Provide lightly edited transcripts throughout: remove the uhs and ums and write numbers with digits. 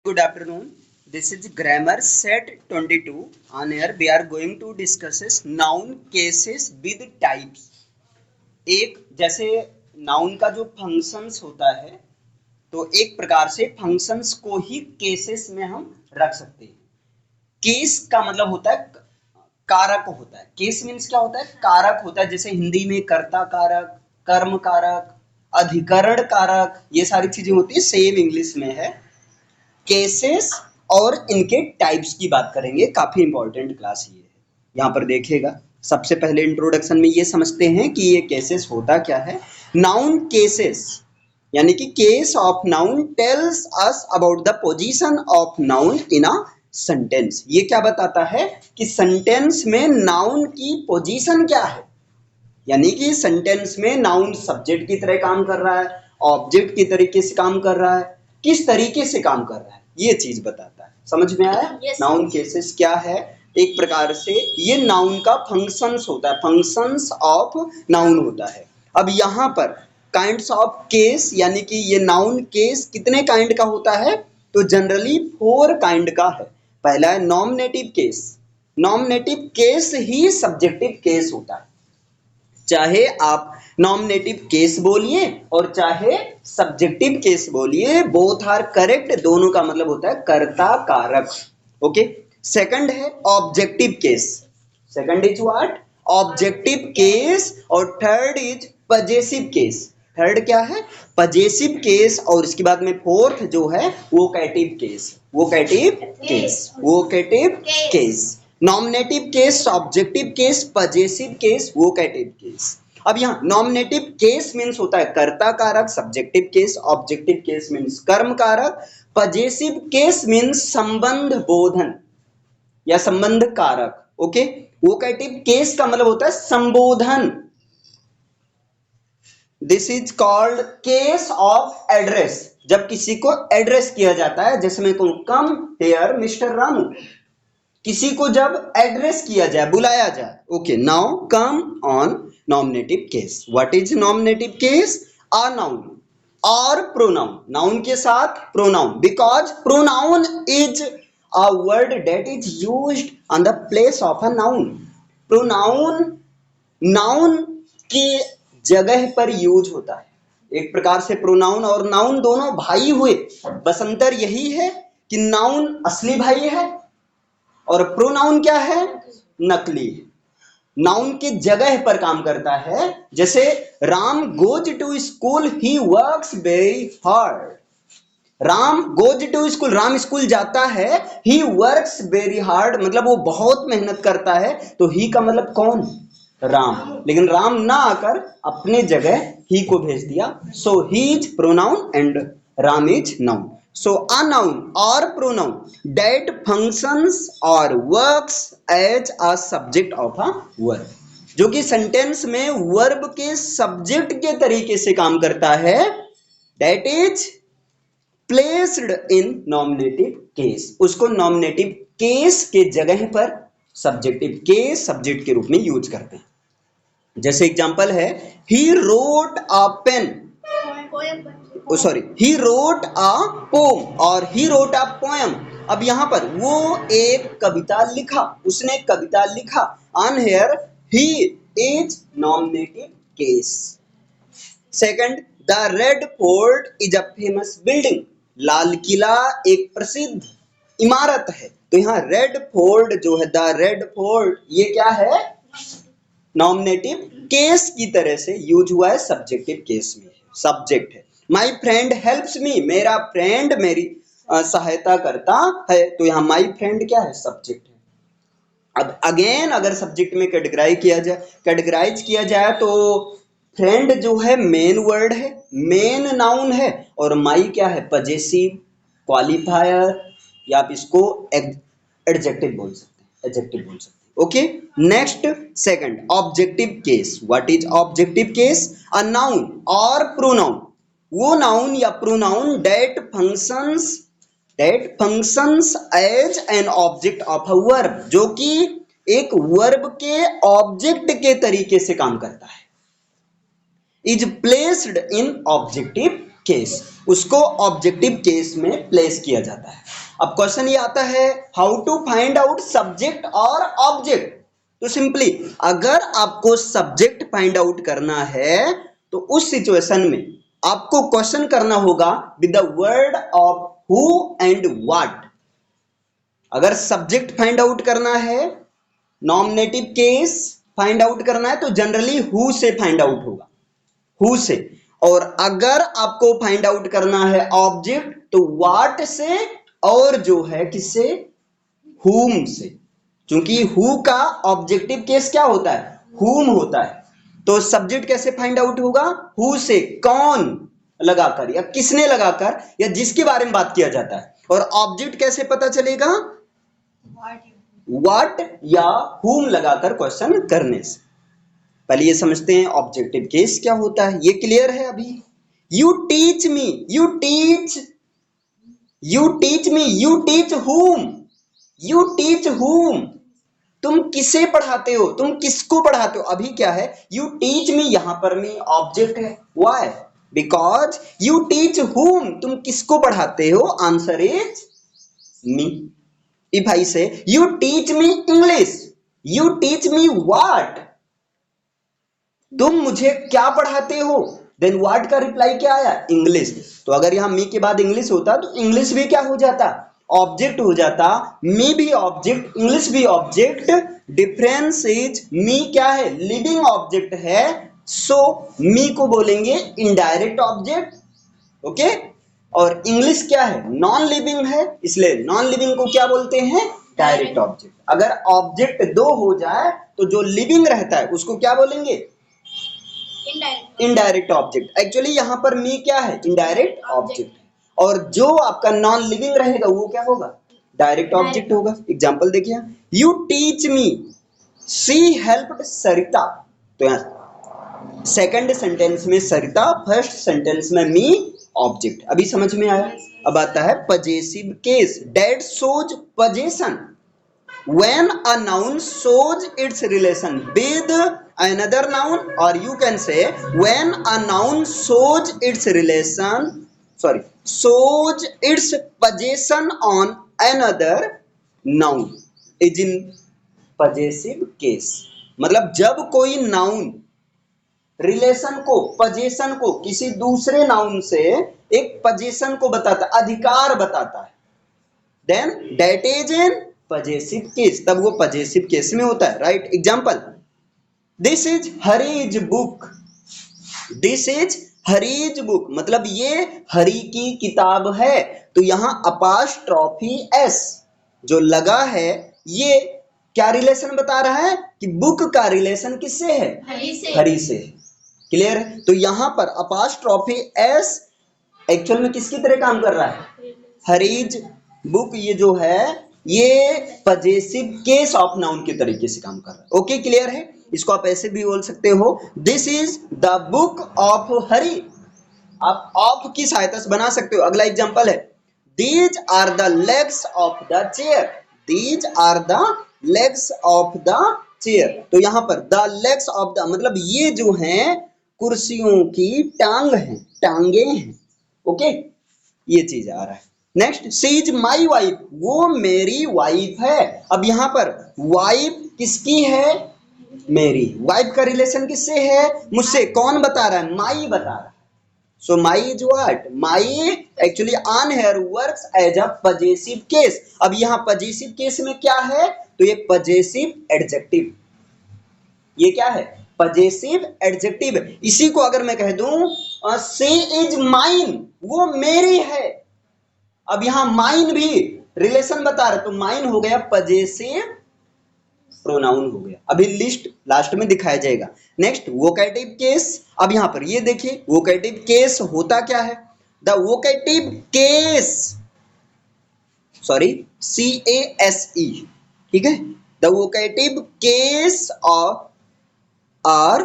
Good afternoon. This is grammar set 22. On here we are going to discuss noun cases with types. एक जैसे noun का जो functions होता है तो एक प्रकार से फंक्शंस को ही केसेस में हम रख सकते हैं। केस का मतलब होता है कारक होता है। केस मीन्स क्या होता है? कारक होता है। जैसे हिंदी में कर्ता कारक, कर्म कारक, अधिकरण कारक, ये सारी चीजें होती है, सेम इंग्लिश में है। केसेस और इनके टाइप्स की बात करेंगे। काफी इंपॉर्टेंट क्लास ये है। यहाँ पर देखिएगा, सबसे पहले इंट्रोडक्शन में ये समझते हैं कि ये केसेस होता क्या है। नाउन केसेस यानी कि case of noun tells us about the position of noun in a sentence. ये क्या बताता है कि सेंटेंस में नाउन की पोजीशन क्या है, यानी कि सेंटेंस में नाउन सब्जेक्ट की तरह काम कर रहा है, ऑब्जेक्ट की तरीके से काम कर रहा है, किस तरीके से काम कर रहा है, ये चीज बताता है। समझ में आया? नाउन केसेस क्या है? एक प्रकार से ये नाउन का फंक्शंस होता है, फंक्शंस ऑफ नाउन होता है। अब यहाँ पर काइंड्स ऑफ केस यानी कि ये नाउन केस कितने काइंड का होता है? तो जनरली 4 काइंड का है। पहला है नॉमिनेटिव केस। नॉमिनेटिव केस ही सब्जेक्टिव केस होता है। चाहे आप नॉमिनेटिव केस बोलिए और चाहे सब्जेक्टिव केस बोलिए, बोथ आर करेक्ट। दोनों का मतलब होता है कर्ता कारक। ओके। सेकंड है objective case. Second is what? Objective case. और third is possessive case. Third क्या है? Possessive case. और इसके बाद में फोर्थ जो है vocative case. Vocative case, vocative case. Nominative case, objective case, possessive case, vocative case. अब यहाँ नॉमिनेटिव केस मीन्स होता है कर्ता कारक, subjective case, objective case means कर्म कारक, पजेसिव केस मीन्स संबंध बोधन या संबंध कारक। ओके। वोकेटिव केस का मतलब होता है संबोधन। This is called case of address. जब किसी को एड्रेस किया जाता है, जैसे मैं कहूं कम हेयर मिस्टर रामू, किसी को जब एड्रेस किया जाए, बुलाया जाए। Okay, now come on nominative case. What is nominative case? A noun और प्रोनाउन, नाउन के साथ pronoun, because pronoun is a word that is used on the place of a noun. Pronoun noun के जगह पर use होता है। एक प्रकार से प्रोनाउन और नाउन दोनों भाई हुए, बस अंतर यही है कि नाउन असली भाई है और प्रोनाउन क्या है? नकली है। नाउन के जगह पर काम करता है। जैसे Ram goes to school, he works very hard. Ram goes to school, Ram school जाता है। ही वर्क्स वेरी हार्ड मतलब वो बहुत मेहनत करता है। तो ही का मतलब कौन? राम। लेकिन राम ना आकर अपने जगह ही को भेज दिया। So he is pronoun and Ram is noun. So a noun or pronoun that functions or works as a subject of a verb, जो कि सेंटेंस में वर्ब के सब्जेक्ट के तरीके से काम करता है, that is placed in nominative case। उसको नॉमिनेटिव केस के जगह पर सब्जेक्टिव केस सब्जेक्ट के रूप में यूज करते हैं। जैसे एग्जांपल है he wrote a pen, sorry he wrote a poem और ही रोट अ पोएम। अब यहां पर वो एक कविता लिखा, उसने कविता लिखा। On here he is nominative case. Second, the Red Fort is a famous building. लाल किला एक प्रसिद्ध इमारत है। तो यहाँ रेड फोर्ट जो है, द रेड फोर्ट, ये क्या है? नॉमिनेटिव केस की तरह से यूज हुआ है, सब्जेक्टिव केस में सब्जेक्ट है। माई फ्रेंड हेल्प्स मी, मेरा फ्रेंड मेरी सहायता करता है। तो यहाँ माई फ्रेंड क्या है? सब्जेक्ट है। अब अगेन अगर सब्जेक्ट में कैटेगराइज किया जाए तो फ्रेंड जो है मेन वर्ड है, मेन नाउन है, और माई क्या है? पजेसिव क्वालिफायर, या आप इसको एडजेक्टिव बोल सकते हैं, एडजेक्टिव बोल सकते हैं। Okay. Next, second objective case. What is objective case? A noun और प्रोनाउन, वो नाउन या pronoun that functions as an object of a verb, जो कि एक वर्ब के ऑब्जेक्ट के तरीके से काम करता है। Is placed in objective case, उसको ऑब्जेक्टिव केस में प्लेस किया जाता है। अब क्वेश्चन ये आता है how to find out subject और ऑब्जेक्ट। तो सिंपली अगर आपको सब्जेक्ट फाइंड आउट करना है तो उस सिचुएशन में आपको क्वेश्चन करना होगा with the word of who and what. अगर सब्जेक्ट फाइंड आउट करना है, नॉमिनेटिव केस फाइंड आउट करना है, तो जनरली हु से फाइंड आउट होगा, हु से। और अगर आपको फाइंड आउट करना है ऑब्जेक्ट तो व्हाट से, और जो है किससे, हुम से। क्योंकि हु का ऑब्जेक्टिव केस क्या होता है, हुम होता है। तो सब्जेक्ट कैसे फाइंड आउट होगा, हु से, कौन लगाकर या किसने लगाकर या जिसके बारे में बात किया जाता है। और ऑब्जेक्ट कैसे पता चलेगा, व्हाट या हुम लगाकर क्वेश्चन करने से। पहले ये समझते हैं ऑब्जेक्टिव केस क्या होता है, ये क्लियर है अभी। You teach me, you teach, you teach me, you teach हुम, यू टीच हुम, तुम किसे पढ़ाते हो, तुम किसको पढ़ाते हो। अभी क्या है, यू टीच मी, यहां पर मी ऑब्जेक्ट है, why, because you teach whom, तुम किसको पढ़ाते हो, answer is me. If I say you teach me English, you teach me what, तुम मुझे क्या पढ़ाते हो, देन व्हाट का रिप्लाई क्या आया, इंग्लिश। तो अगर यहां मी के बाद इंग्लिश होता तो इंग्लिश भी क्या हो जाता, ऑब्जेक्ट हो जाता, मी भी ऑब्जेक्ट, इंग्लिश भी ऑब्जेक्ट। डिफरेंस इज मी क्या है, लिविंग ऑब्जेक्ट है, सो मी को बोलेंगे इनडायरेक्ट ऑब्जेक्ट, ओके। और इंग्लिश क्या है, नॉन लिविंग है, इसलिए नॉन लिविंग को क्या बोलते हैं, डायरेक्ट ऑब्जेक्ट। अगर ऑब्जेक्ट दो हो जाए तो जो लिविंग रहता है उसको क्या बोलेंगे, इनडायरेक्ट ऑब्जेक्ट। एक्चुअली यहां पर मी क्या है, इनडायरेक्ट ऑब्जेक्ट, और जो आपका नॉन लिविंग रहेगा वो क्या होगा, डायरेक्ट ऑब्जेक्ट होगा। एग्जांपल देखिए, you teach me she helped Sarita. तो यहां सेकंड सेंटेंस में सरिता, फर्स्ट सेंटेंस में मी ऑब्जेक्ट। अभी समझ में आया। अब आता है possessive case, that shows possession when a noun shows its relation with another noun, or you can say when a noun shows its relation, sorry, shows its possession on another noun is in possessive case। मतलब जब कोई noun relation को, possession को किसी दूसरे noun से एक possession को बताता है, अधिकार बताता है, then that is in possessive case, तब वो पजेसिव केस में होता है, right. Example, this is Hari's book, this is Hari's book, मतलब ये हरी की किताब है। तो यहां अपास्ट्रॉफी एस जो लगा है, ये क्या रिलेशन बता रहा है कि बुक का रिलेशन किससे है, हरी से, हरी से। क्लियर है। तो यहां पर अपास्ट्रॉफी एस एक्चुअल में किसकी तरह काम कर रहा है, हरीज बुक, ये जो है ये पजेसिव केस ऑफ नाउन के तरीके से काम कर रहा है। ओके, क्लियर है। इसको आप ऐसे भी बोल सकते हो, this is the book of Hari, आप ऑफ की सहायता से बना सकते हो। अगला एग्जांपल है, these are the legs of the chair, these are the legs of the chair. तो यहां पर द लेग्स ऑफ द मतलब ये जो हैं कुर्सियों की टांग हैं, टांगे हैं, ओके, ये चीज आ रहा है। Next, she is my wife, वो मेरी वाइफ है। अब यहां पर वाइफ किसकी है, मेरी। वाइफ का रिलेशन किससे है, मुझसे। कौन बता रहा है, माई बता रहा है। So my is what, my actually on here works as a possessive case. अब यहां पजेसिव केस में क्या है, तो ये पजेसिव एडजेक्टिव, ये क्या है, पजेसिव एडजेक्टिव। इसी को अगर मैं कह दूं शी इज माइन, वो मेरी है। अब यहां माइन भी रिलेशन बता रहे, तो माइन हो गया पजेसिव प्रोनाउन हो गया। अभी लिस्ट लास्ट में दिखाया जाएगा। Next, vocative case. अब यहां पर ये देखिए, वोकेटिव केस होता क्या है, the vocative case, sorry CASE, ठीक है। The vocative case of or,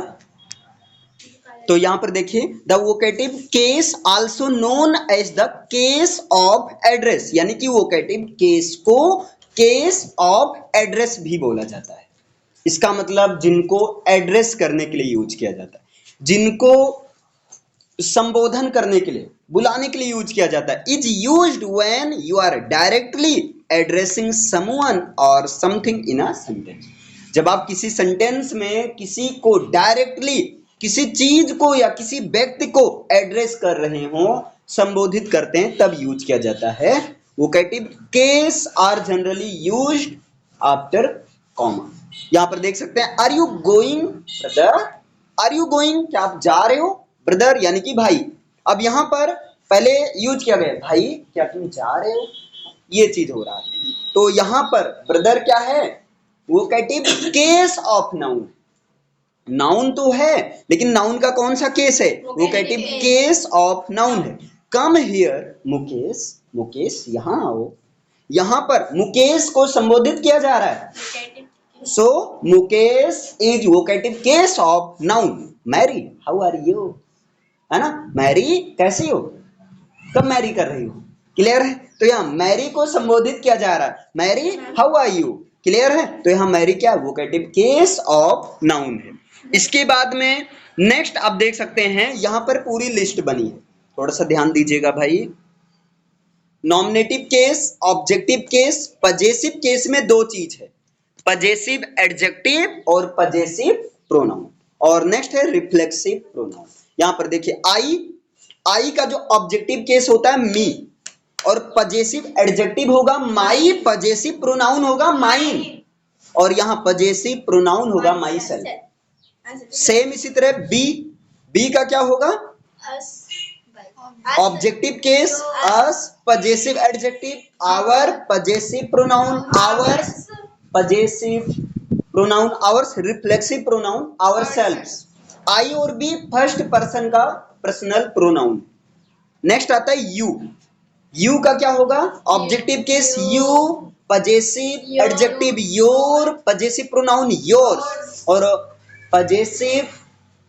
तो यहां पर देखिए, the vocative case also known as the case of address, यानी कि वोकेटिव केस को केस ऑफ एड्रेस भी बोला जाता है। इसका मतलब जिनको एड्रेस करने के लिए यूज किया जाता है, जिनको संबोधन करने के लिए, बुलाने के लिए यूज किया जाता है। Is used when you are directly addressing someone or something in a sentence. जब आप किसी सेंटेंस में किसी को डायरेक्टली किसी चीज को या किसी व्यक्ति को एड्रेस कर रहे हो, संबोधित करते हैं, तब यूज किया जाता है। Vocative case are generally used after comma. यहां पर देख सकते हैं, are you going brother, are you going, क्या आप जा रहे हो, ब्रदर यानी कि भाई। अब यहां पर पहले यूज किया गया भाई क्या तुम जा रहे हो, ये चीज हो रहा है। तो यहां पर ब्रदर क्या है, vocative case of noun. Noun तो है लेकिन नाउन का कौन सा केस है, वोकेटिव केस ऑफ नाउन है। कम हियर मुकेश, मुकेश यहां आओ। यहां पर मुकेश को संबोधित किया जा रहा है। So Mukesh is vocative case of noun. Mary how are you, है ना, मैरी कैसी हो, कब मैरी कर रही हो, क्लियर है। तो यहाँ मैरी को संबोधित किया जा रहा है, Mary how are you, clear है। तो यहाँ मैरी क्या वोकेटिव केस ऑफ नाउन है। इसके बाद में नेक्स्ट आप देख सकते हैं, यहां पर पूरी लिस्ट बनी है, थोड़ा सा ध्यान दीजिएगा भाई। Nominative case, objective case, possessive case में दो चीज है, पजेसिव एडजेक्टिव और पजेसिव प्रोनाउन। और नेक्स्ट है रिफ्लेक्सिव प्रोनाउन। यहां पर देखिए आई, आई का जो ऑब्जेक्टिव केस होता है मी, और पजेसिव एडजेक्टिव होगा माई, पजेसिव प्रोनाउन होगा माइन, और यहां पजेसिव प्रोनाउन होगा माई सेल्फ। सेम इसी तरह बी, बी का क्या होगा, objective case us, possessive adjective our, possessive pronoun ours, possessive pronoun ours, reflexive pronoun ourselves. I और बी फर्स्ट पर्सन का पर्सनल प्रोनाउन। नेक्स्ट आता है यू, यू का क्या होगा, objective case you, possessive adjective your, possessive pronoun yours, और possessive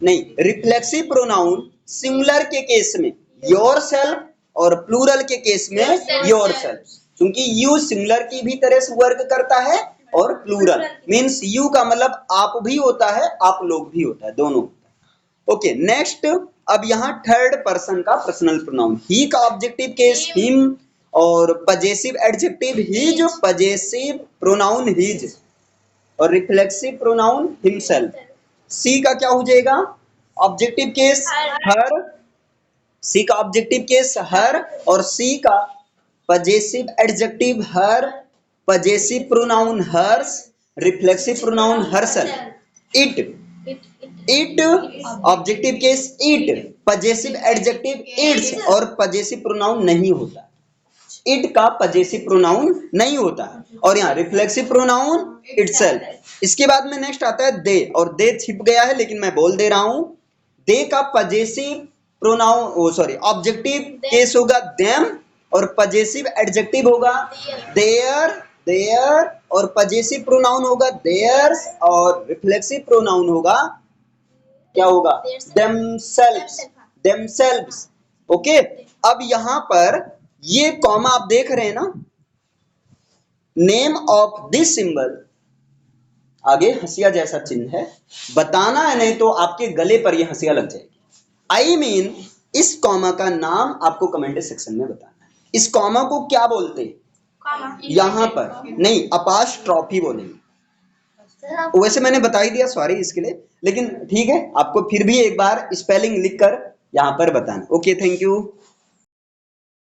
नहीं reflexive pronoun singular के केस में योरसेल्फ और प्लूरल के केस में योरसेल्फ, क्योंकि यू सिंगुलर की भी तरह से वर्क करता है और प्लूरल मींस यू का मतलब आप भी होता है, आप लोग भी होता है, दोनों। ओके नेक्स्ट, अब यहाँ थर्ड पर्सन का पर्सनल प्रोनाउन, ही का ऑब्जेक्टिव केस हिम, और possessive adjective his, possessive pronoun his, और रिफ्लेक्सिव प्रोनाउन हिमसेल्फ। सी का क्या हो जाएगा, ऑब्जेक्टिव केस हर, सी का ऑब्जेक्टिव केस हर, और सी का possessive adjective her, possessive pronoun hers, reflexive pronoun herself. It, it objective case it, possessive adjective its, और पजेसिव प्रोनाउन नहीं होता, इट का पजेसिव प्रोनाउन नहीं होता, और यहाँ रिफ्लेक्सिव प्रोनाउन इटसेल्फ। इसके बाद में नेक्स्ट आता है दे, और दे छिप गया है लेकिन मैं बोल दे रहा हूं, दे का पजेसिव प्रोनाउन ओ सॉरी ऑब्जेक्टिव केस होगा देम, और पजेसिव एडजेक्टिव होगा देयर, देयर, और पजेसिव प्रोनाउन होगा देयर्स, और रिफ्लेक्सिव प्रोनाउन होगा क्या होगा, देमसेल्व्स, देमसेल्व्स। ओके, अब यहां पर ये कॉमा आप देख रहे हैं ना, नेम ऑफ दिस सिंबल, आगे हंसिया जैसा चिन्ह है, बताना है नहीं तो आपके गले पर ये हंसिया लग जाएगी। आई मीन इस कॉमा का नाम आपको कमेंट सेक्शन में बताना है। इस कॉमा को क्या बोलते हैं, यहां पर नहीं अपास्ट्रॉफी बोलेंगे। वैसे मैंने बता ही दिया, सॉरी इसके लिए, लेकिन ठीक है आपको फिर भी एक बार स्पेलिंग लिखकर यहां पर बताना। Okay thank you.